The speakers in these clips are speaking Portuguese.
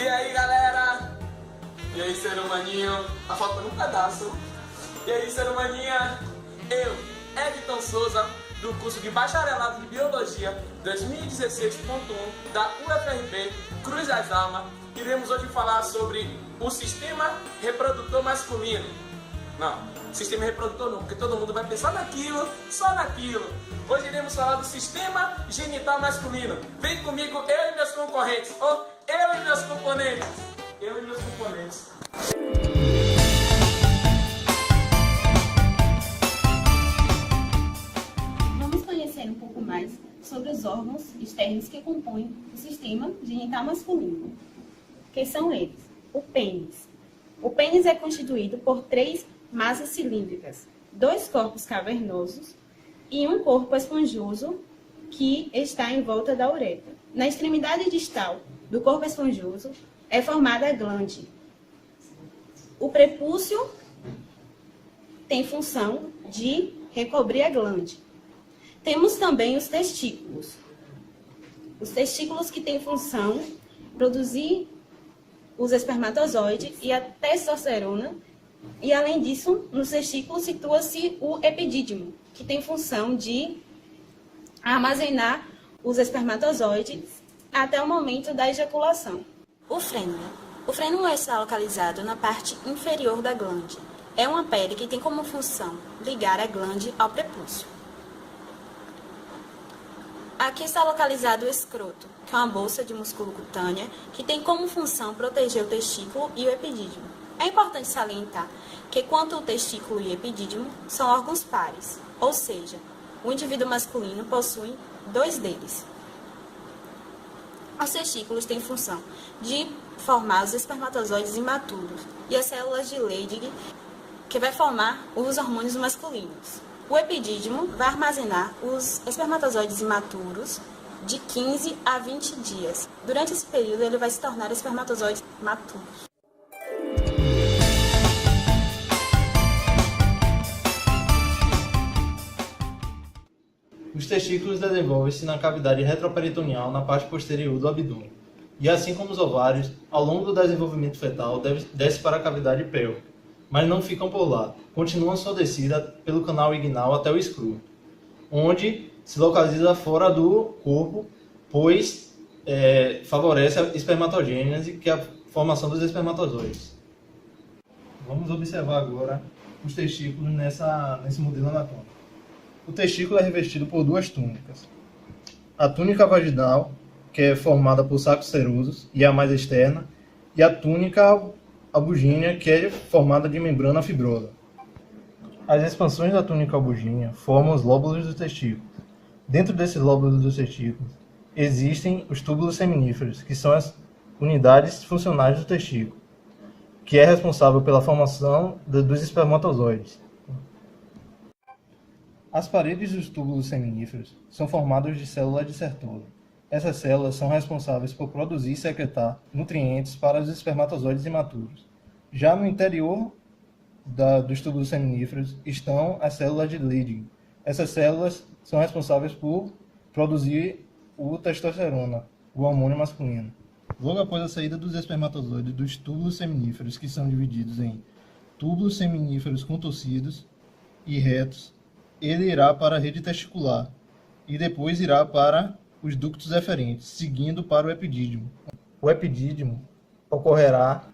E aí, galera? E aí, ser humaninho? Tá faltando um pedaço. E aí, ser humaninha? Eu, Editon Souza, do curso de Bacharelado de Biologia 2016.1 da UFRB Cruz das Almas, iremos hoje falar sobre o sistema reprodutor masculino. Não, sistema reprodutor não, porque todo mundo vai pensar naquilo, só naquilo. Hoje iremos falar do sistema genital masculino. Vem comigo, eu e meus concorrentes, ou eu e meus componentes. Eu e meus componentes. Vamos conhecer um pouco mais sobre os órgãos externos que compõem o sistema genital masculino, que são eles: o pênis. O pênis é constituído por 3 massas cilíndricas, 2 corpos cavernosos e um corpo esponjoso que está em volta da uretra. Na extremidade distal do corpo esponjoso é formada a glande. O prepúcio tem função de recobrir a glande. Temos também os testículos. Os testículos que têm função de produzir os espermatozoides e a testosterona. E, além disso, nos testículos situa-se o epidídimo, que tem função de armazenar os espermatozoides até o momento da ejaculação. O frênula. O frênula está localizado na parte inferior da glande. É uma pele que tem como função ligar a glande ao prepúcio. Aqui está localizado o escroto, que é uma bolsa de músculo cutânea que tem como função proteger o testículo e o epidídimo. É importante salientar que quanto o testículo e o epidídimo são órgãos pares, ou seja, o indivíduo masculino possui 2 deles. Os testículos têm função de formar os espermatozoides imaturos e as células de Leydig, que vai formar os hormônios masculinos. O epidídimo vai armazenar os espermatozoides imaturos de 15 a 20 dias. Durante esse período, ele vai se tornar espermatozoides maturos. Os testículos desenvolvem-se na cavidade retroperitoneal na parte posterior do abdômen. E assim como os ovários, ao longo do desenvolvimento fetal, desce para a cavidade pélvica, mas não ficam por lá. Continuam sua descida pelo canal inguinal até o escroto, onde se localiza fora do corpo, pois favorece a espermatogênese, que é a formação dos espermatozoides. Vamos observar agora os testículos nesse modelo anatômico. O testículo é revestido por 2 túnicas. A túnica vaginal, que é formada por sacos serosos e é a mais externa, e a túnica albugínea, que é formada de membrana fibrosa. As expansões da túnica albugínea formam os lóbulos do testículo. Dentro desses lóbulos dos testículos existem os túbulos seminíferos, que são as unidades funcionais do testículo, que é responsável pela formação dos espermatozoides. As paredes dos túbulos seminíferos são formadas de células de Sertoli. Essas células são responsáveis por produzir e secretar nutrientes para os espermatozoides imaturos. Já no interior dos túbulos seminíferos estão as células de Leydig. Essas células são responsáveis por produzir o testosterona, o hormônio masculino. Logo após a saída dos espermatozoides dos túbulos seminíferos, que são divididos em túbulos seminíferos contorcidos e retos, ele irá para a rede testicular e depois irá para os ductos eferentes, seguindo para o epidídimo. O epidídimo ocorrerá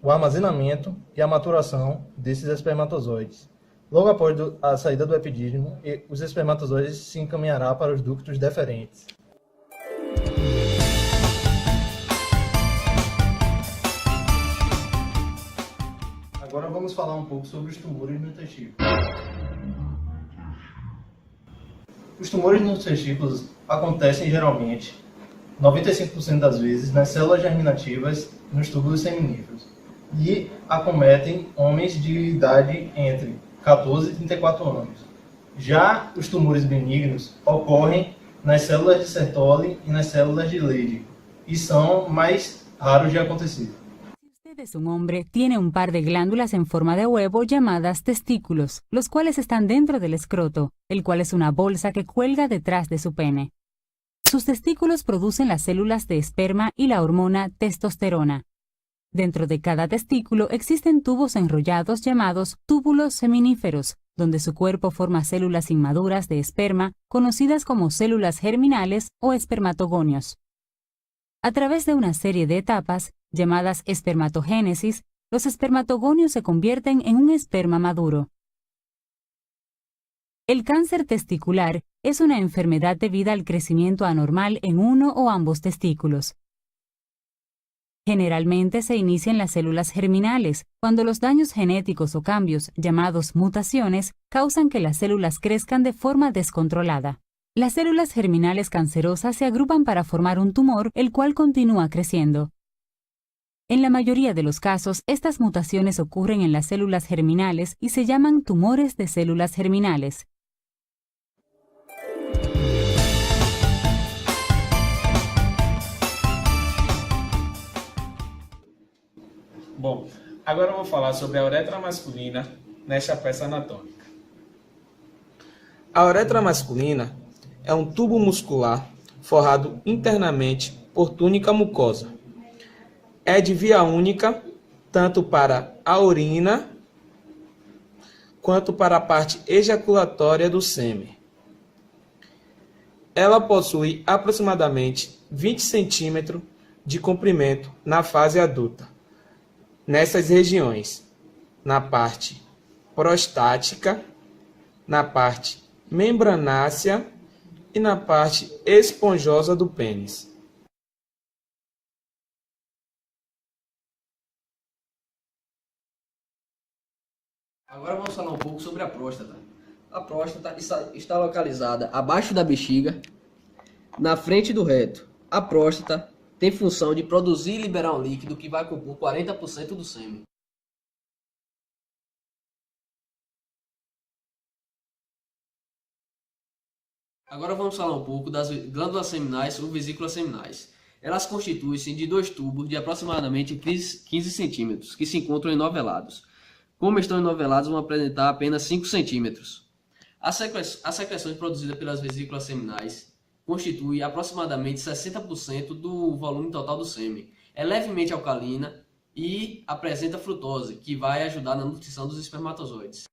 o armazenamento e a maturação desses espermatozoides. Logo após a saída do epidídimo, os espermatozoides se encaminhará para os ductos deferentes. Agora vamos falar um pouco sobre os tumores no testículo. Os tumores nos testículos acontecem geralmente, 95% das vezes, nas células germinativas nos túbulos seminíferos e acometem homens de idade entre 14 e 34 anos. Já os tumores benignos ocorrem nas células de Sertoli e nas células de Leydig e são mais raros de acontecer. Es un hombre, tiene un par de glándulas en forma de huevo llamadas testículos, los cuales están dentro del escroto, el cual es una bolsa que cuelga detrás de su pene. Sus testículos producen las células de esperma y la hormona testosterona. Dentro de cada testículo existen tubos enrollados llamados túbulos seminíferos, donde su cuerpo forma células inmaduras de esperma, conocidas como células germinales o espermatogonios. A través de una serie de etapas, llamadas espermatogénesis, los espermatogonios se convierten en un esperma maduro. El cáncer testicular es una enfermedad debida al crecimiento anormal en uno o ambos testículos. Generalmente se inicia en las células germinales, cuando los daños genéticos o cambios, llamados mutaciones, causan que las células crezcan de forma descontrolada. Las células germinales cancerosas se agrupan para formar un tumor, el cual continúa creciendo. En la mayoría de los casos, estas mutaciones ocurren en las células germinales y se llaman tumores de células germinales. Bom, agora eu vou falar sobre a uretra masculina nesta peça anatômica. A uretra masculina é um tubo muscular forrado internamente por túnica mucosa. É de via única, tanto para a urina quanto para a parte ejaculatória do sêmen. Ela possui aproximadamente 20 centímetros de comprimento na fase adulta. Nessas regiões, na parte prostática, na parte membranácea e na parte esponjosa do pênis. Agora vamos falar um pouco sobre a próstata. A próstata está localizada abaixo da bexiga, na frente do reto. A próstata tem função de produzir e liberar um líquido que vai compor 40% do sêmen. Agora vamos falar um pouco das glândulas seminais ou vesículas seminais. Elas constituem-se de dois tubos de aproximadamente 15 centímetros, que se encontram enovelados. Como estão enovelados, vão apresentar apenas 5 centímetros. A secreção produzida pelas vesículas seminais constitui aproximadamente 60% do volume total do sêmen. É levemente alcalina e apresenta frutose, que vai ajudar na nutrição dos espermatozoides.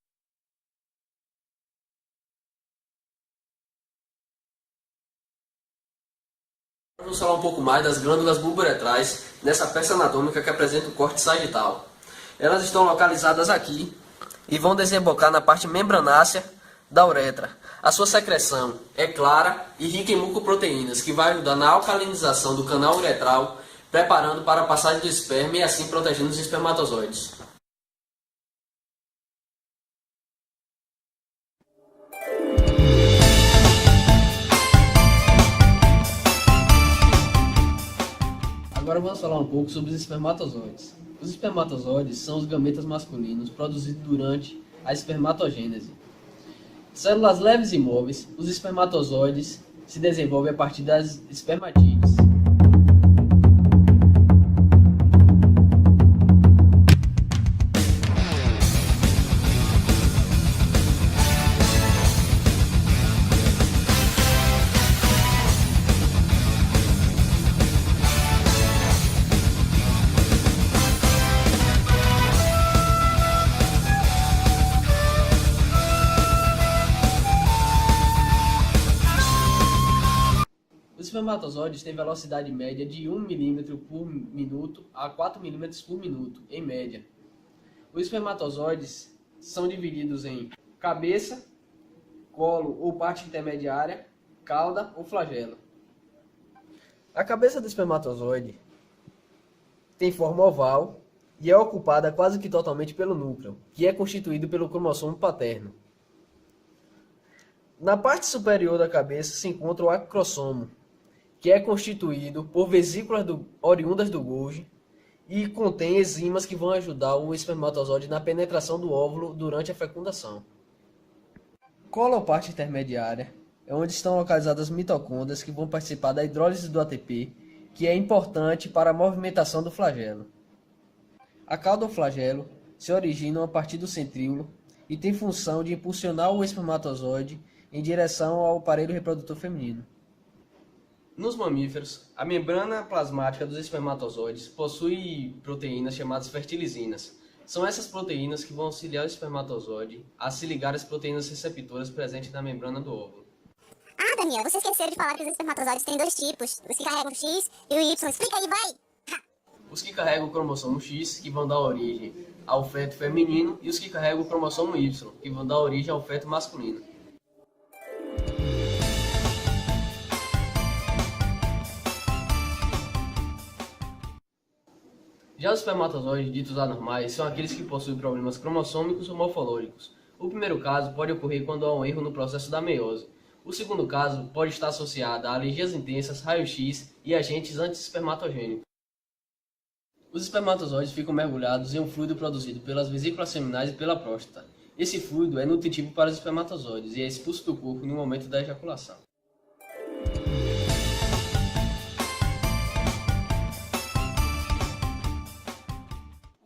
Vamos falar um pouco mais das glândulas bulboretrais nessa peça anatômica que apresenta o corte sagital. Elas estão localizadas aqui e vão desembocar na parte membranácea da uretra. A sua secreção é clara e rica em mucoproteínas, que vai ajudar na alcalinização do canal uretral, preparando para a passagem do esperma e assim protegendo os espermatozoides. Agora vamos falar um pouco sobre os espermatozoides. Os espermatozoides são os gametas masculinos produzidos durante a espermatogênese. Células leves e móveis, os espermatozoides se desenvolvem a partir das espermatídeas. Os espermatozoides têm velocidade média de 1 mm por minuto a 4 mm por minuto, em média. Os espermatozoides são divididos em cabeça, colo ou parte intermediária, cauda ou flagelo. A cabeça do espermatozoide tem forma oval e é ocupada quase que totalmente pelo núcleo, que é constituído pelo cromossomo paterno. Na parte superior da cabeça se encontra o acrossomo, que é constituído por vesículas oriundas do Golgi e contém enzimas que vão ajudar o espermatozoide na penetração do óvulo durante a fecundação. Colo ou parte intermediária é onde estão localizadas as mitocôndrias que vão participar da hidrólise do ATP, que é importante para a movimentação do flagelo. A cauda ou flagelo se originam a partir do centríolo e tem função de impulsionar o espermatozoide em direção ao aparelho reprodutor feminino. Nos mamíferos, a membrana plasmática dos espermatozoides possui proteínas chamadas fertilizinas. São essas proteínas que vão auxiliar o espermatozoide a se ligar às proteínas receptoras presentes na membrana do óvulo. Ah, Daniel, você esqueceu de falar que os espermatozoides têm 2 tipos, os que carregam o X e o Y. Explica aí, vai! Os que carregam o cromossomo X, que vão dar origem ao feto feminino, e os que carregam o cromossomo Y, que vão dar origem ao feto masculino. Já os espermatozoides ditos anormais são aqueles que possuem problemas cromossômicos ou morfológicos. O primeiro caso pode ocorrer quando há um erro no processo da meiose. O segundo caso pode estar associado a alergias intensas, raio-x e agentes anti-espermatogênicos. Os espermatozoides ficam mergulhados em um fluido produzido pelas vesículas seminais e pela próstata. Esse fluido é nutritivo para os espermatozoides e é expulso do corpo no momento da ejaculação.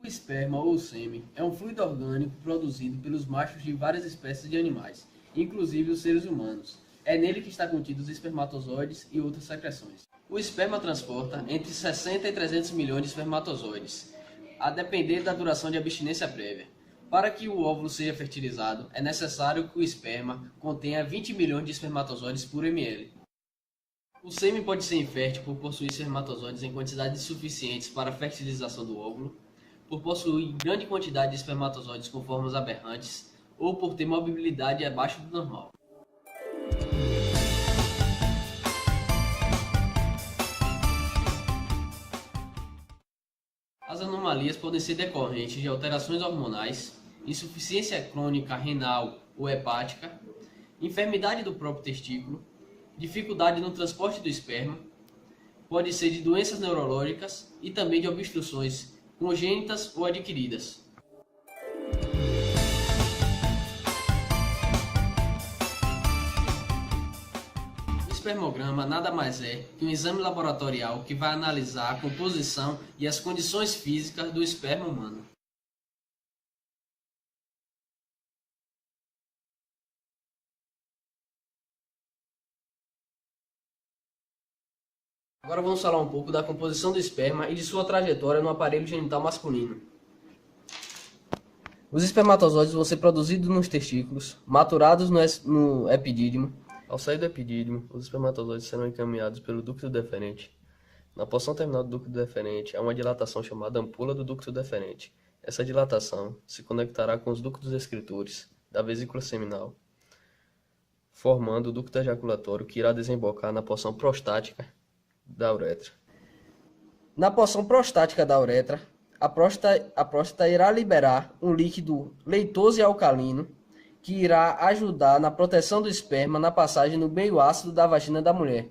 O esperma ou sêmen é um fluido orgânico produzido pelos machos de várias espécies de animais, inclusive os seres humanos. É nele que está contidos os espermatozoides e outras secreções. O esperma transporta entre 60 e 300 milhões de espermatozoides, a depender da duração de abstinência prévia. Para que o óvulo seja fertilizado, é necessário que o esperma contenha 20 milhões de espermatozoides por ml. O sêmen pode ser infértil por possuir espermatozoides em quantidades suficientes para a fertilização do óvulo, por possuir grande quantidade de espermatozoides com formas aberrantes ou por ter mobilidade abaixo do normal. As anomalias podem ser decorrentes de alterações hormonais, insuficiência crônica renal ou hepática, enfermidade do próprio testículo, dificuldade no transporte do esperma, pode ser de doenças neurológicas e também de obstruções congênitas ou adquiridas. O espermograma nada mais é que um exame laboratorial que vai analisar a composição e as condições físicas do esperma humano. Agora vamos falar um pouco da composição do esperma e de sua trajetória no aparelho genital masculino. Os espermatozoides vão ser produzidos nos testículos, maturados no epidídimo. Ao sair do epidídimo, os espermatozoides serão encaminhados pelo ducto deferente. Na porção terminal do ducto deferente, há uma dilatação chamada ampola do ducto deferente. Essa dilatação se conectará com os ductos excretores da vesícula seminal, formando o ducto ejaculatório que irá desembocar na porção prostática da uretra. Na porção prostática da uretra, a próstata irá liberar um líquido leitoso e alcalino que irá ajudar na proteção do esperma na passagem no meio ácido da vagina da mulher.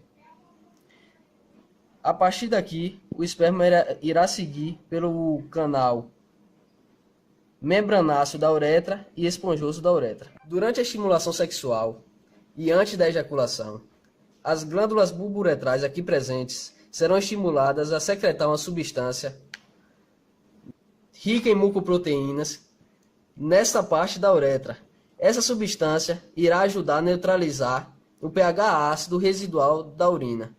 A partir daqui, o esperma irá seguir pelo canal membranáceo da uretra e esponjoso da uretra. Durante a estimulação sexual e antes da ejaculação, as glândulas bulbouretrais aqui presentes serão estimuladas a secretar uma substância rica em mucoproteínas nesta parte da uretra. Essa substância irá ajudar a neutralizar o pH ácido residual da urina.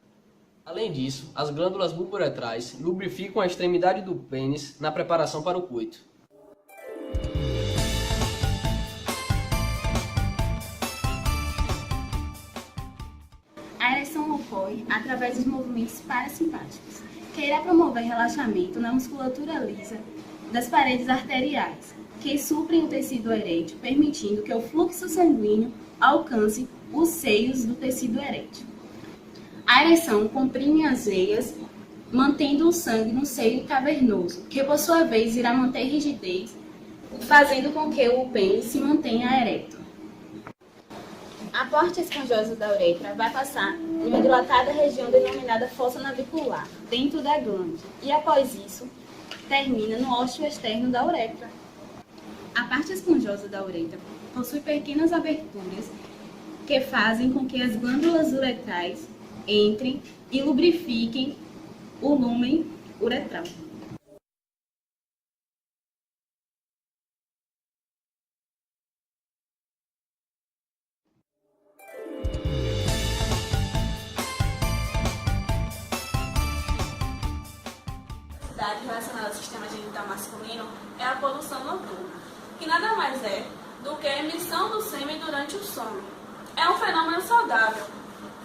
Além disso, as glândulas bulbouretrais lubrificam a extremidade do pênis na preparação para o coito. A ereção ocorre através dos movimentos parasimpáticos, que irá promover relaxamento na musculatura lisa das paredes arteriais, que suprem o tecido erétil, permitindo que o fluxo sanguíneo alcance os seios do tecido erétil. A ereção comprime as veias, mantendo o sangue no seio cavernoso, que por sua vez irá manter rigidez, fazendo com que o pênis se mantenha ereto. A parte esponjosa da uretra vai passar em uma dilatada região denominada fossa navicular, dentro da glândula, e após isso, termina no ósseo externo da uretra. A parte esponjosa da uretra possui pequenas aberturas que fazem com que as glândulas uretrais entrem e lubrifiquem o lúmen uretral. enfermidade relacionada ao sistema genital masculino é a poluição noturna, que nada mais é do que a emissão do sêmen durante o sono. É um fenômeno saudável,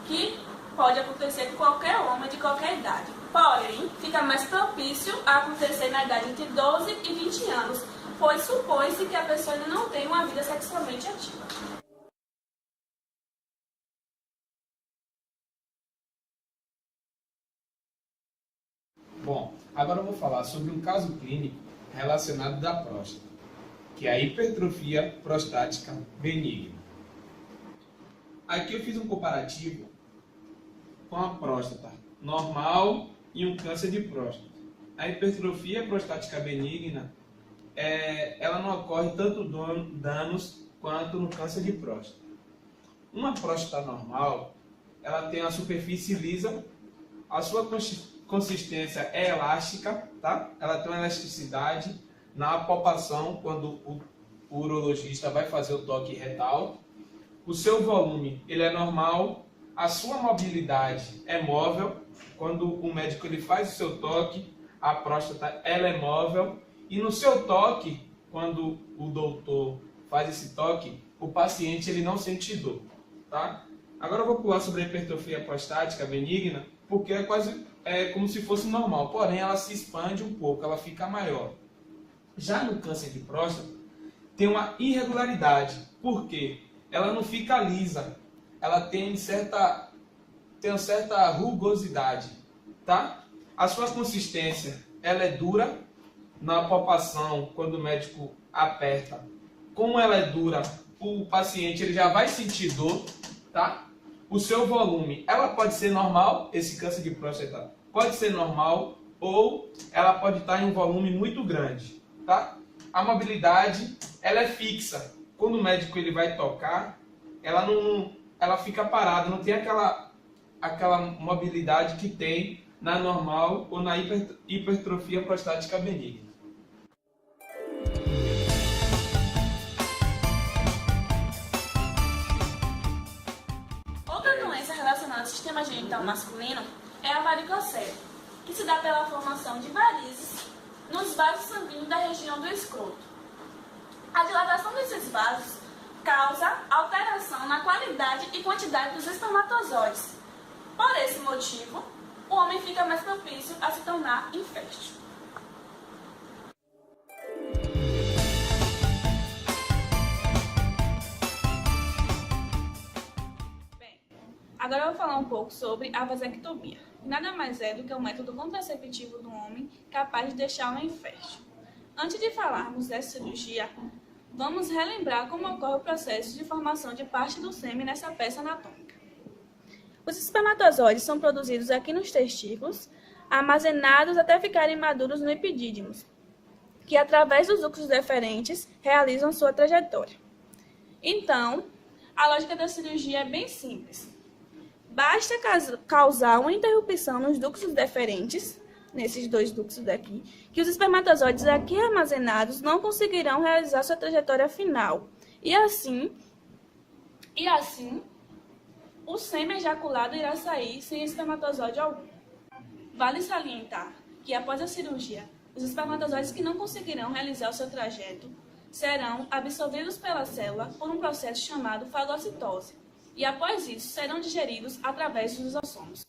que pode acontecer com qualquer homem de qualquer idade. Porém, fica mais propício a acontecer na idade entre 12 e 20 anos, pois supõe-se que a pessoa ainda não tem uma vida sexualmente ativa. Bom, agora eu vou falar sobre um caso clínico relacionado da próstata, que é a hipertrofia prostática benigna. Aqui eu fiz um comparativo com a próstata normal e um câncer de próstata. A hipertrofia prostática benigna, ela não ocorre tanto danos quanto no câncer de próstata. Uma próstata normal, ela tem a superfície lisa, a sua consistência é elástica, tá? Ela tem uma elasticidade na palpação quando o urologista vai fazer o toque retal. O seu volume ele é normal, a sua mobilidade é móvel. Quando o médico ele faz o seu toque, a próstata ela é móvel. E no seu toque, quando o doutor faz esse toque, o paciente ele não sente dor, tá? Agora eu vou pular sobre a hipertrofia prostática benigna, porque é como se fosse normal, porém ela se expande um pouco, ela fica maior. Já no câncer de próstata, tem uma irregularidade, porque ela não fica lisa, ela tem uma certa rugosidade, tá? A sua consistência, ela é dura, na palpação, quando o médico aperta, como ela é dura, o paciente ele já vai sentir dor, tá? O seu volume, ela pode ser normal, esse câncer de próstata pode ser normal, ou ela pode estar em um volume muito grande, tá? A mobilidade, ela é fixa. Quando o médico ele vai tocar, ela fica parada, não tem aquela mobilidade que tem na normal ou na hipertrofia prostática benigna. Outra doença relacionada ao sistema genital masculino é a varicocele, que se dá pela formação de varizes nos vasos sanguíneos da região do escroto. A dilatação desses vasos causa alteração na qualidade e quantidade dos espermatozoides. Por esse motivo, o homem fica mais propício a se tornar infértil. Bem, agora eu vou falar um pouco sobre a vasectomia. Nada mais é do que um método contraceptivo do homem capaz de deixá-lo infértil. Antes de falarmos dessa cirurgia, vamos relembrar como ocorre o processo de formação de parte do sêmen nessa peça anatômica. Os espermatozoides são produzidos aqui nos testículos, armazenados até ficarem maduros no epidídimos, que através dos ductos deferentes realizam sua trajetória. Então, a lógica da cirurgia é bem simples. Basta causar uma interrupção nos ductos deferentes, nesses dois ductos daqui, que os espermatozoides aqui armazenados não conseguirão realizar sua trajetória final. E assim, o sêmen ejaculado irá sair sem espermatozoide algum. Vale salientar que após a cirurgia, os espermatozoides que não conseguirão realizar o seu trajeto serão absorvidos pela célula por um processo chamado fagocitose. E após isso, serão digeridos através dos lisossomos.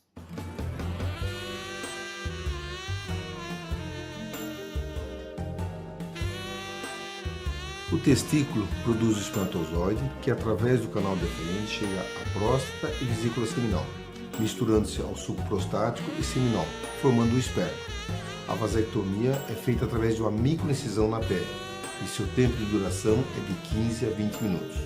O testículo produz o espermatozoide, que através do canal deferente chega à próstata e vesícula seminal, misturando-se ao suco prostático e seminal, formando o esperma. A vasectomia é feita através de uma microincisão na pele, e seu tempo de duração é de 15 a 20 minutos.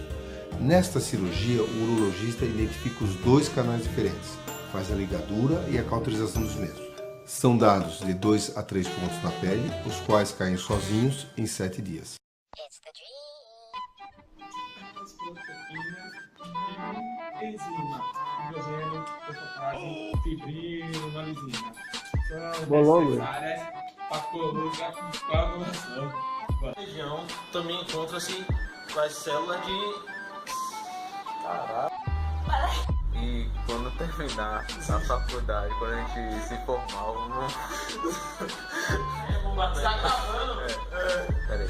Nesta cirurgia, o urologista identifica os dois canais diferentes, faz a ligadura e a cauterização dos mesmos. São dados de 2 a 3 pontos na pele, os quais caem sozinhos em 7 dias. Enzima, hidrogênio, fosfatase, fibrino, malizina. São Bolongo. necessárias para a coagulação. Na região também encontra-se as células de... Caraca. E quando terminar a faculdade, quando a gente se formar, vamos... Você tá gravando? Pera aí,